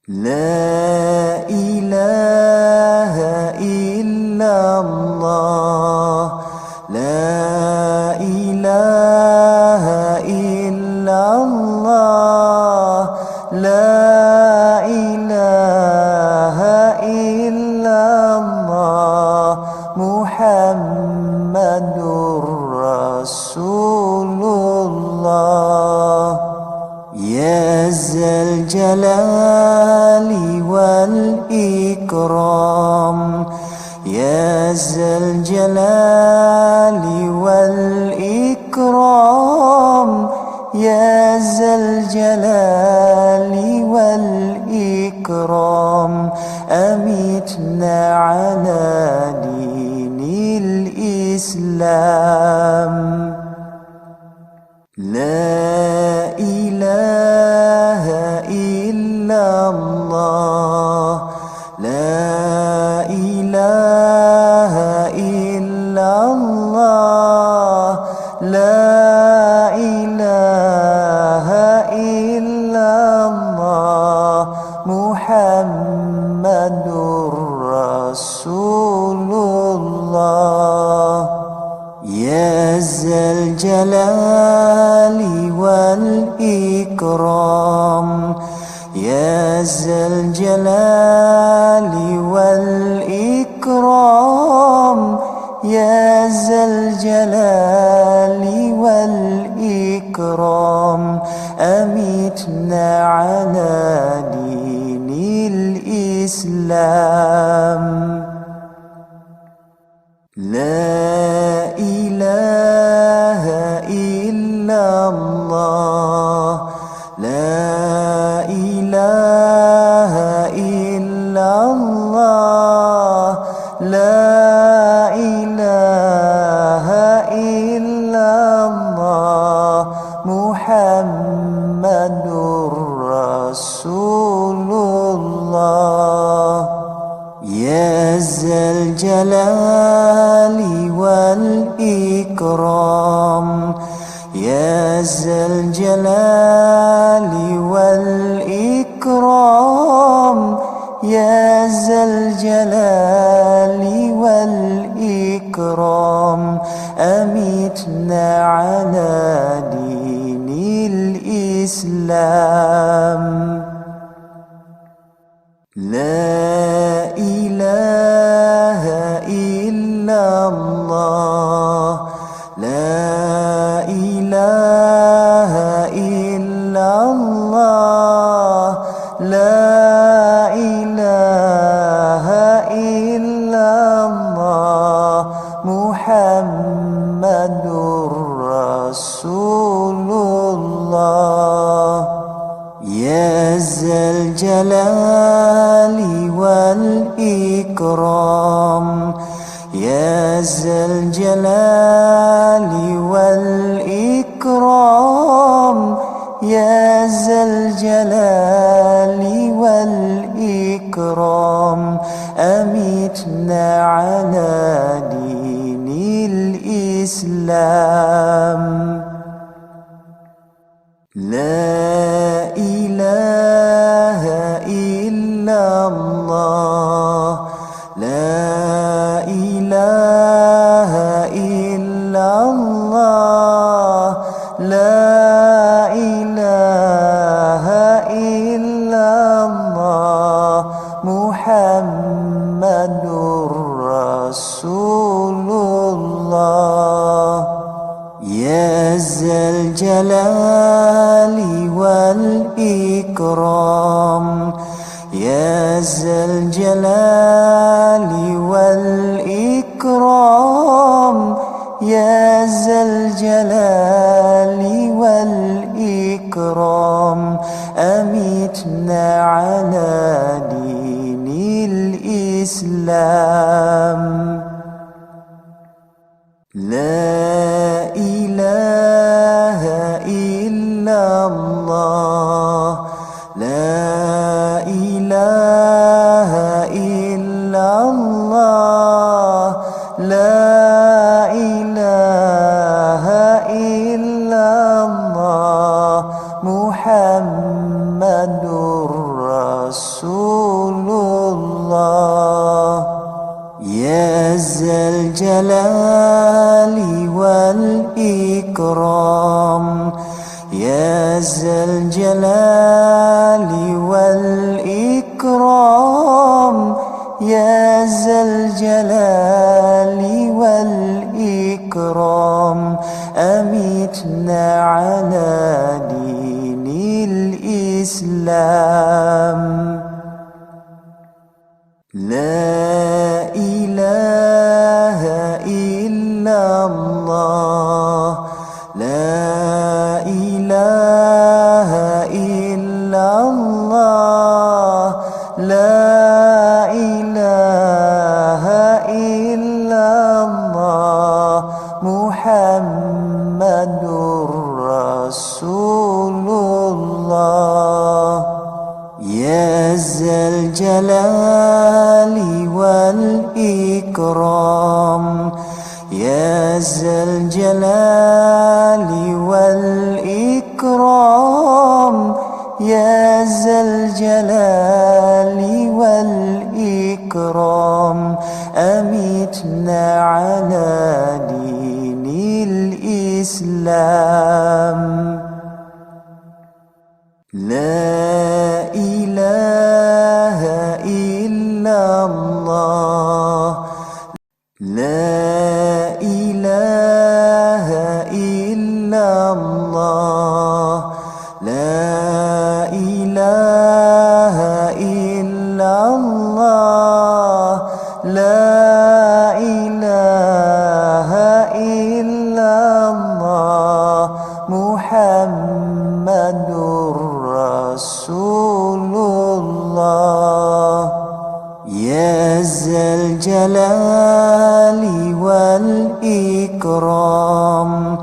لا إله إلا الله لا إله إلا الله لا إله إلا الله محمد رسول الله يا ذا الجلال والإكرام يا ذا الجلال والإكرام يا ذا الجلال والإكرام أمتنا على دين الإسلام لا إله إلا الله لا إله إلا الله لا إله إلا الله محمد رسول الله يا ذا الجلال والإكرام يا ذا الجلال والإكرام يا ذا الجلال والإكرام أمتنا على دين الإسلام لا إله إلا الله لا إله إلا الله لا إله إلا الله محمد رسول الله يا ذا الجلال والإكرام يا ذا الجلال والإكرام يا ذا الجلال والإكرام أمتنا على دين الإسلام لا إله إلا الله لا إله إلا الله لا إله إلا الله محمد رسول الله يا ذا الجلال والإكرام يا ذا الجلال والإكرام يا ذا الجلال والإكرام أمتنا على دين الإسلام لا إله إلا الله لا إله إلا الله لا إله إلا الله محمد رسول الله يا ذا الجلال والإكرام يا ذا الجلال والإكرام يا ذا الجلال والإكرام أمتنا على دين الإسلام لا إله إلا الله لا إله إلا الله لا إله إلا الله محمد Rasulullah. Ya Zal Jalali wal Ikram, Ya Zal Jalali wal Ikram, Ya Zal Jalali wal Ikram, amitna ala dinil Islam. La ilaha illallah, la ilaha illallah, la ilaha illallah, Muhammadur Rasulullah. Ya Zal Jalali wal Ikram, Ya Zal Jalali wal Ikram, Ya Zal Jalali wal Ikram, amitna ala dinil Islam. La ilaha illallah, la ilaha illallah, la ilaha illallah, la ilaha illallah, Muhammadur Rasulullah. Ya Zal Jalali wal Ikram,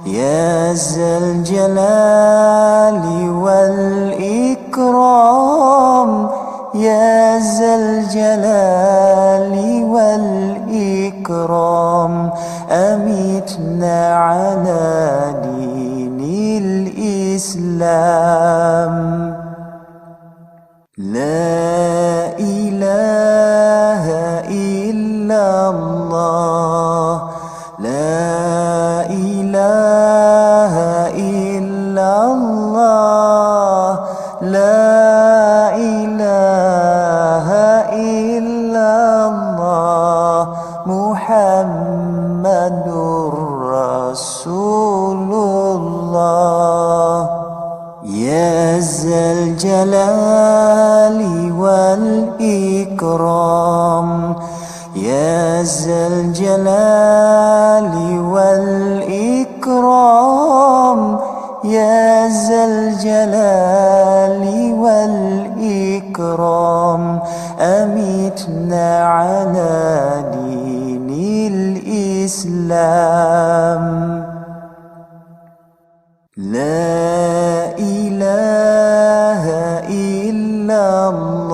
Ya Zal Jalali wal Ikram, Ya Zal Jalali wal Ikram, amitna ala dinil Islam. La ilaha illallah, la ilaha illallah, la ilaha illallah, Muhammadur Rasulullah. Ya Zal Jalali wal Ikram, Ya Zal Jalali wal Ikram, Ya Zal Jalali wal Ikram, amitna ala dinil Islam. La ilaha illallah,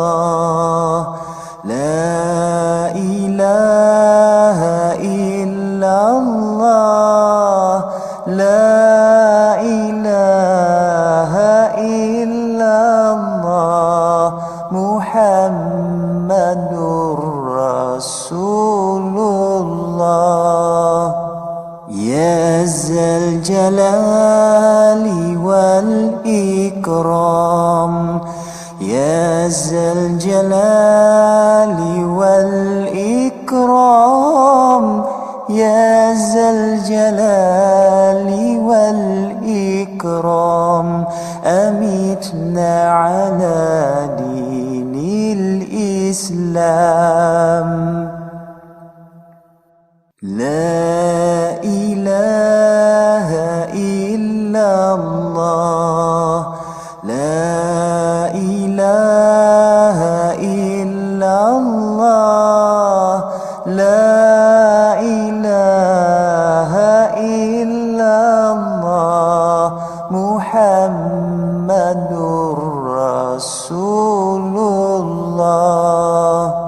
la ilaha illallah, la ilaha illallah, Muhammadur Rasulullah. Ya Zal Jalali wal Ikram, Ya Zal Jalali wal Ikram, Ya Zal Jalali wal Ikram, amitna ala dinil Islam. La ilaha illallah, la ilaha illallah, la ilaha illallah, Muhammadur Rasulullah.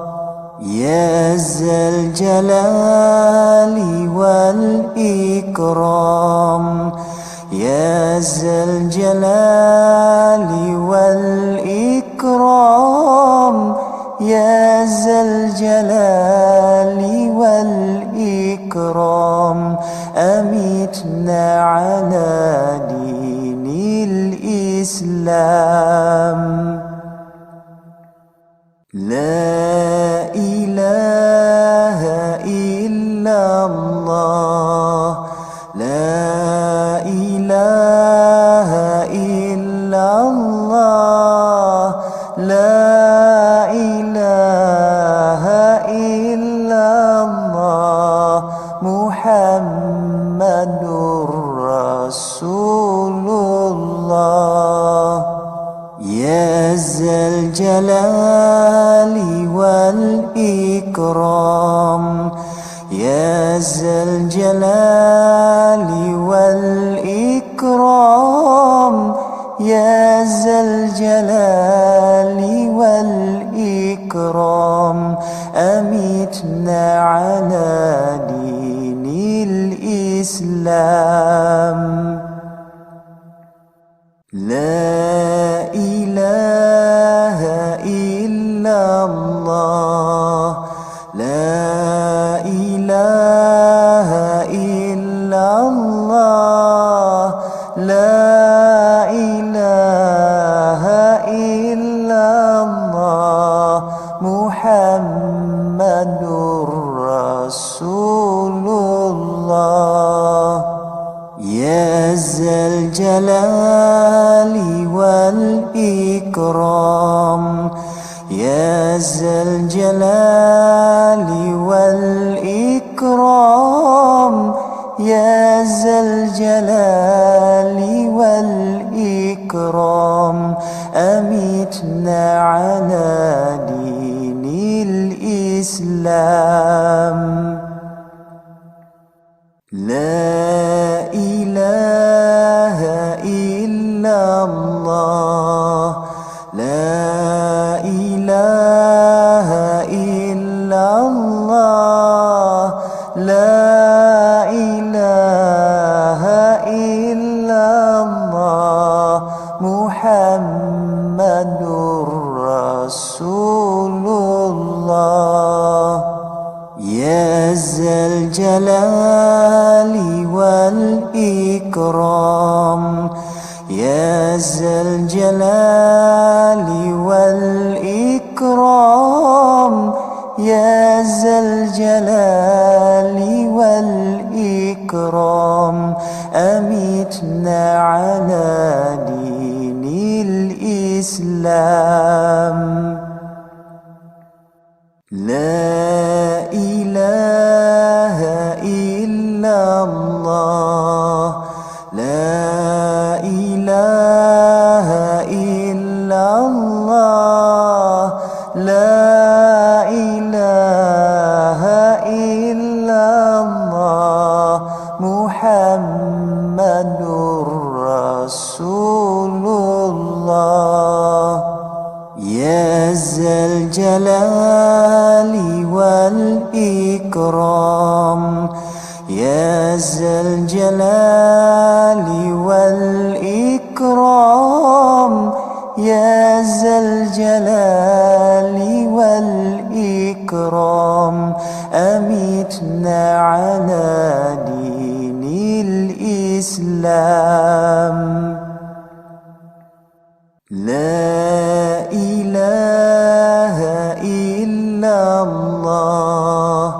Ya Zal Jalali wal Ikram, Ya Zal Jalali wal Ikram, الإكرام يا ذا الجلال والإكرام أمتنا على دين الإسلام لا إله إلا الله لا إله إلا الله لا إله إلا الله محمد رسول الله يا ذا الجلال والإكرام يا ذا الجلال والإكرام يا ذا الجلال والإكرام أمتنا على دين الإسلام لا إله إلا الله لا إله إلا الله لا إله إلا الله محمد رسول الله يا ذا الجلال والإكرام يا ذا الجلال والإكرام يا ذا الجلال والإكرام أمتنا على دين الإسلام لا إله إلا الله لا إله إلا الله لا إله إلا الله محمد رسول الله يا ذا الجلال والإكرام يا ذا الجلال والإكرام يا ذا الجلال والإكرام أمتنا على دين الإسلام لا إله إلا الله لا إله إلا الله لا إله إلا الله محمد رسول الله يا ذا الجلال والإكرام يا ذا الجلال والإكرام يا ذا الجلال والإكرام أمتنا على دين الإسلام لا إله إلا الله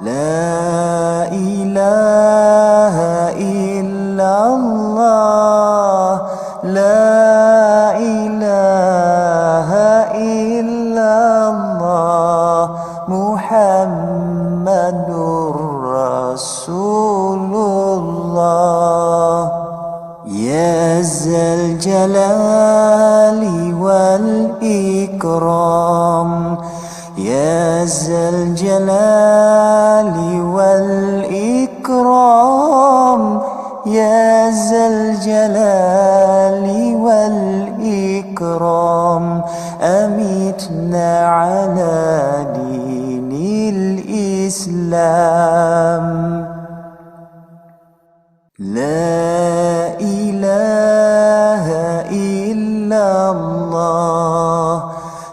لا إله إلا الله لا إله إلا الله محمد رسول الله يا ذا الجلال والإكرام يا ذا الجلال والإكرام يا ذا الجلال والإكرام أمتنا على دين الإسلام لا إله إلا الله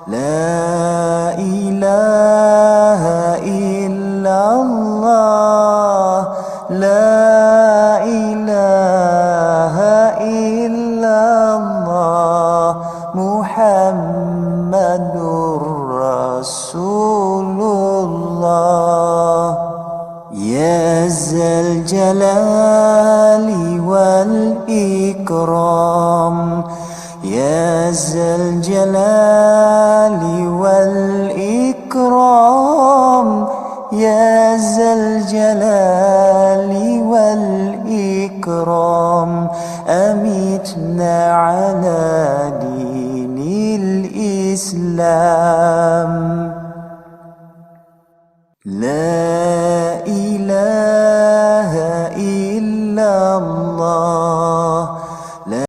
لا إله إلا الله لا إله إلا الله محمد رسول الله يا ذا الجلال والإكرام يا ذا الجلال والإكرام يا ذا الجلال والإكرام أمتنا على دين الإسلام لا